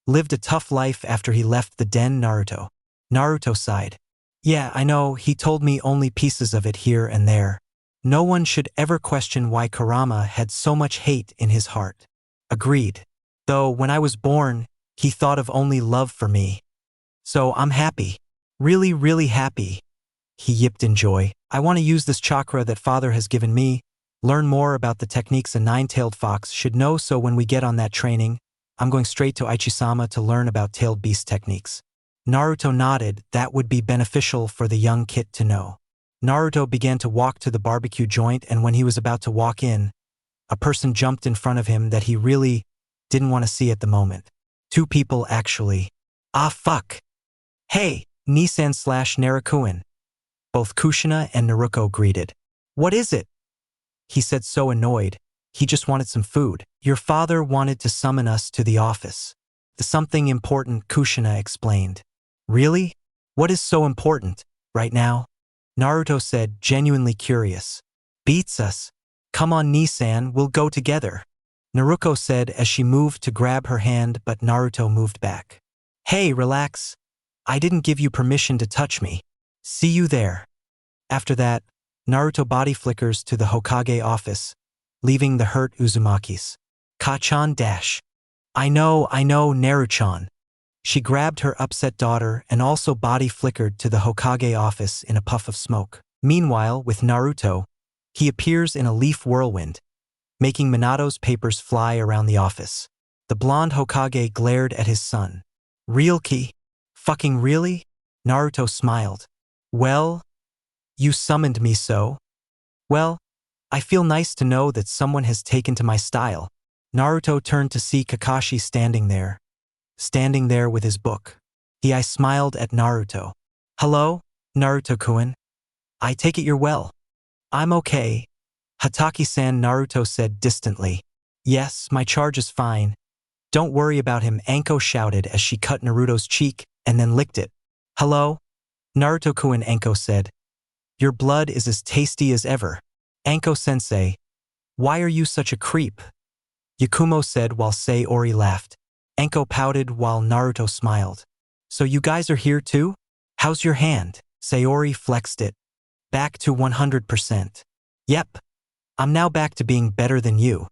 lived a tough life after he left the den. Naruto sighed. Yeah, I know, he told me only pieces of it here and there. No one should ever question why Kurama had so much hate in his heart. Agreed. Though when I was born, he thought of only love for me. So I'm happy. Really, really happy. He yipped in joy. I want to use this chakra that father has given me, learn more about the techniques a nine-tailed fox should know, so when we get on that training, I'm going straight to Ichisama to learn about tailed beast techniques. Naruto nodded. That would be beneficial for the young kid to know. Naruto began to walk to the barbecue joint, and when he was about to walk in, a person jumped in front of him that he really didn't want to see at the moment. Two people, actually. Ah fuck. Hey, Nisan/Narukuin. Both Kushina and Naruko greeted. What is it? He said, so annoyed. He just wanted some food. Your father wanted to summon us to the office. The something important, Kushina explained. Really? What is so important, right now? Naruto said, genuinely curious. Beats us. Come on, Nisan, we'll go together. Naruko said as she moved to grab her hand, but Naruto moved back. Hey, relax. I didn't give you permission to touch me. See you there. After that, Naruto body flickers to the Hokage office, leaving the hurt Uzumaki's. Kachan dash. I know, Naruchan. She grabbed her upset daughter and also body flickered to the Hokage office in a puff of smoke. Meanwhile, with Naruto, he appears in a leaf whirlwind, making Minato's papers fly around the office. The blonde Hokage glared at his son. Real key? Fucking really? Naruto smiled. Well, you summoned me, so? Well, I feel nice to know that someone has taken to my style. Naruto turned to see Kakashi standing there with his book. I smiled at Naruto. Hello, Naruto-kun. I take it you're well. I'm okay. Hataki-san, Naruto said distantly. Yes, my charge is fine. Don't worry about him, Anko shouted as she cut Naruto's cheek and then licked it. Hello? Naruto-kun, Anko said. Your blood is as tasty as ever. Anko-sensei, why are you such a creep? Yakumo said while Sayori laughed. Anko pouted while Naruto smiled. So you guys are here too? How's your hand? Sayori flexed it. Back to 100%. Yep. I'm now back to being better than you.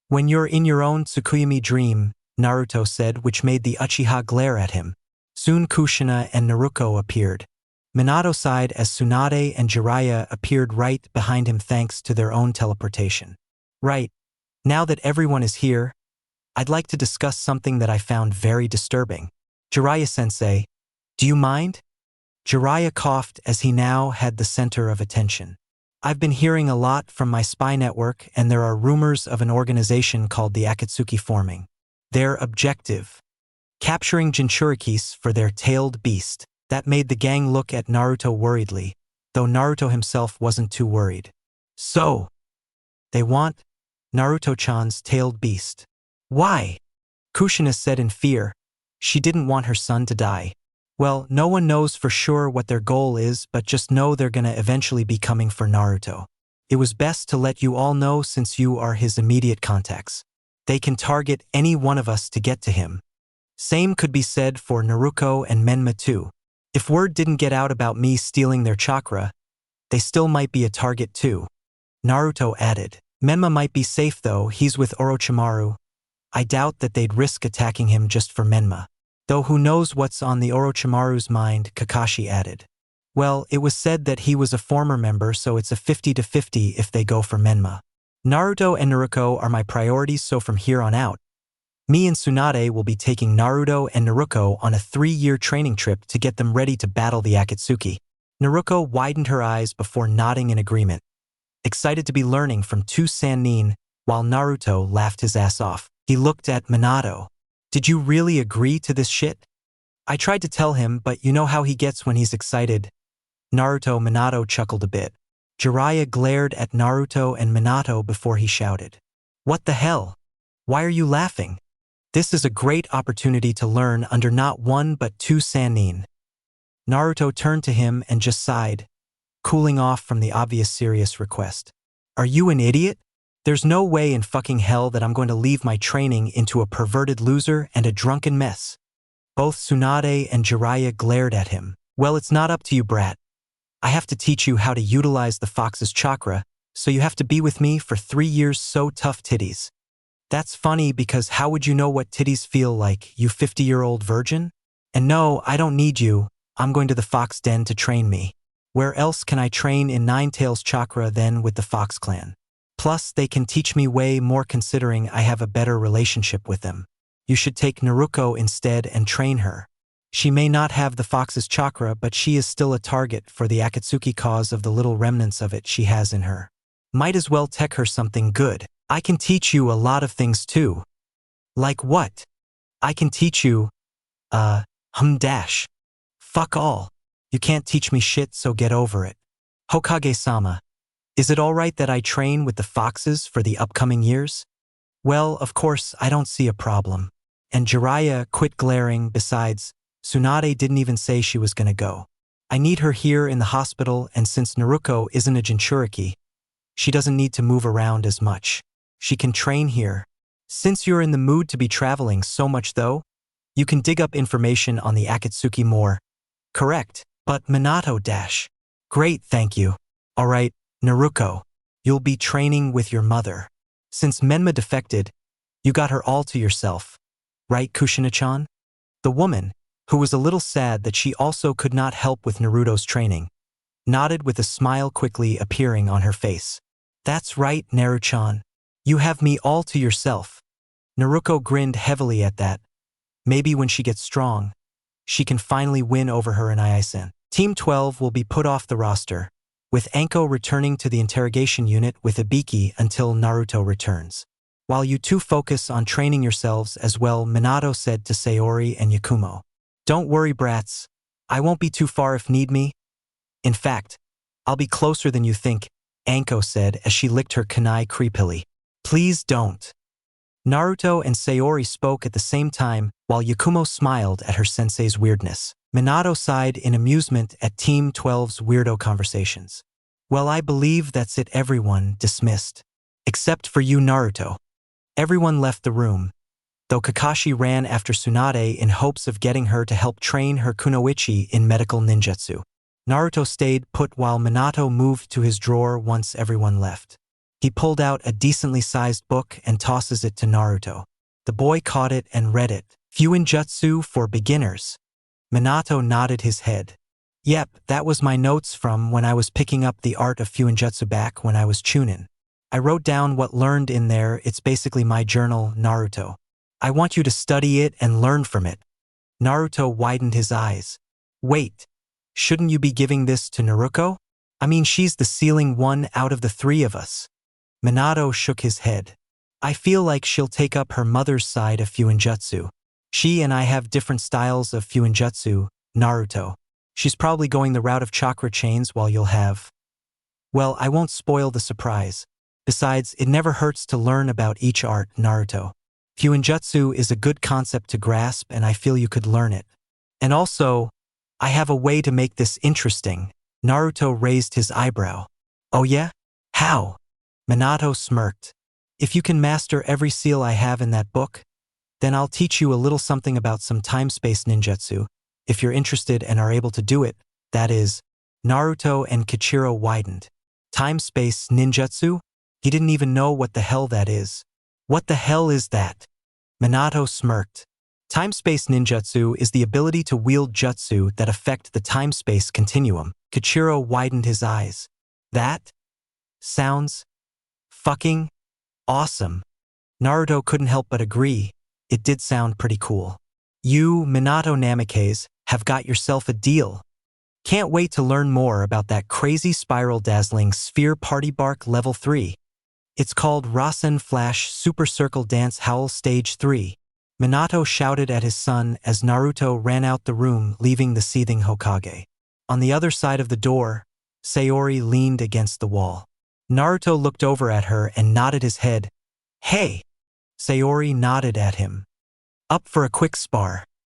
When you're in your own Tsukuyomi dream, Naruto said, which made the Uchiha glare at him. Soon Kushina and Naruto appeared. Minato sighed as Tsunade and Jiraiya appeared right behind him thanks to their own teleportation. Right. Now that everyone is here, I'd like to discuss something that I found very disturbing. Jiraiya-sensei, do you mind? Jiraiya coughed as he now had the center of attention. I've been hearing a lot from my spy network, and there are rumors of an organization called the Akatsuki forming. Their objective: capturing Jinchurikis for their tailed beast. That made the gang look at Naruto worriedly, though Naruto himself wasn't too worried. So, they want Naruto-chan's tailed beast. Why? Kushina said in fear. She didn't want her son to die. Well, no one knows for sure what their goal is, but just know they're gonna eventually be coming for Naruto. It was best to let you all know since you are his immediate contacts. They can target any one of us to get to him. Same could be said for Naruto and Menma too. If word didn't get out about me stealing their chakra, they still might be a target too. Naruto added. Menma might be safe though, he's with Orochimaru. I doubt that they'd risk attacking him just for Menma. Though who knows what's on the Orochimaru's mind, Kakashi added. Well, it was said that he was a former member, so it's a 50-50 if they go for Menma. Naruto and Naruto are my priorities, so from here on out, me and Tsunade will be taking Naruto and Naruto on a 3-year training trip to get them ready to battle the Akatsuki. Naruto widened her eyes before nodding in agreement, excited to be learning from two Sannin, while Naruto laughed his ass off. He looked at Minato. Did you really agree to this shit? I tried to tell him, but you know how he gets when he's excited. Minato chuckled a bit. Jiraiya glared at Naruto and Minato before he shouted. What the hell? Why are you laughing? This is a great opportunity to learn under not one but two Sannin. Naruto turned to him and just sighed, cooling off from the obvious serious request. Are you an idiot? There's no way in fucking hell that I'm going to leave my training into a perverted loser and a drunken mess. Both Tsunade and Jiraiya glared at him. Well, it's not up to you, brat. I have to teach you how to utilize the fox's chakra, so you have to be with me for 3 years, so tough titties. That's funny because how would you know what titties feel like, you 50-year-old virgin? And no, I don't need you. I'm going to the fox den to train me. Where else can I train in Ninetales chakra than with the Fox clan? Plus, they can teach me way more considering I have a better relationship with them. You should take Naruto instead and train her. She may not have the fox's chakra, but she is still a target for the Akatsuki cause of the little remnants of it she has in her. Might as well tech her something good. I can teach you a lot of things too. Like what? I can teach you, dash. Fuck all. You can't teach me shit, so get over it. Hokage-sama, is it alright that I train with the foxes for the upcoming years? Well, of course, I don't see a problem. And Jiraiya quit glaring. Besides, Tsunade didn't even say she was gonna go. I need her here in the hospital, and since Naruto isn't a Jinchuriki, she doesn't need to move around as much. She can train here. Since you're in the mood to be traveling so much though, you can dig up information on the Akatsuki more. Correct, but Minato dash. Great, thank you. Alright, Naruto, you'll be training with your mother. Since Menma defected, you got her all to yourself. Right, Kushina-chan? The woman, who was a little sad that she also could not help with Naruto's training, nodded with a smile quickly appearing on her face. That's right, Naru-chan. You have me all to yourself. Naruto grinned heavily at that. Maybe when she gets strong, she can finally win over her and Iaisen. Team 12 will be put off the roster, with Anko returning to the interrogation unit with Ibiki until Naruto returns. While you two focus on training yourselves as well, Minato said to Sayori and Yakumo. Don't worry, brats. I won't be too far if need me. In fact, I'll be closer than you think, Anko said as she licked her kunai creepily. Please don't. Naruto and Sayori spoke at the same time while Yakumo smiled at her sensei's weirdness. Minato sighed in amusement at Team 12's weirdo conversations. Well, I believe that's it, everyone dismissed. Except for you, Naruto. Everyone left the room, though Kakashi ran after Tsunade in hopes of getting her to help train her kunoichi in medical ninjutsu. Naruto stayed put while Minato moved to his drawer once everyone left. He pulled out a decently sized book and tosses it to Naruto. The boy caught it and read it. Fuinjutsu for Beginners. Minato nodded his head. Yep, that was my notes from when I was picking up the art of Fuinjutsu back when I was Chunin. I wrote down what learned in there. It's basically my journal, Naruto. I want you to study it and learn from it. Naruto widened his eyes. Wait, shouldn't you be giving this to Naruko? I mean, she's the ceiling one out of the three of us. Minato shook his head. I feel like she'll take up her mother's side of Fuinjutsu. She and I have different styles of Fuinjutsu, Naruto. She's probably going the route of chakra chains while you'll have… Well, I won't spoil the surprise. Besides, it never hurts to learn about each art, Naruto. Fuinjutsu is a good concept to grasp and I feel you could learn it. And also, I have a way to make this interesting. Naruto raised his eyebrow. Oh yeah? How? Minato smirked. If you can master every seal I have in that book, then I'll teach you a little something about some time-space ninjutsu, if you're interested and are able to do it, that is. Naruto and Kachiro widened. Time-space ninjutsu? He didn't even know what the hell that is. What the hell is that? Minato smirked. Time-space ninjutsu is the ability to wield jutsu that affect the time-space continuum. Kachiro widened his eyes. That sounds fucking awesome. Naruto couldn't help but agree. It did sound pretty cool. You, Minato Namikaze, have got yourself a deal. Can't wait to learn more about that crazy spiral dazzling sphere party bark level 3. It's called Rasen Flash Super Circle Dance Howl Stage 3. Minato shouted at his son as Naruto ran out the room, leaving the seething Hokage. On the other side of the door, Sayori leaned against the wall. Naruto looked over at her and nodded his head. Hey! Sayori nodded at him. Up for a quick spar.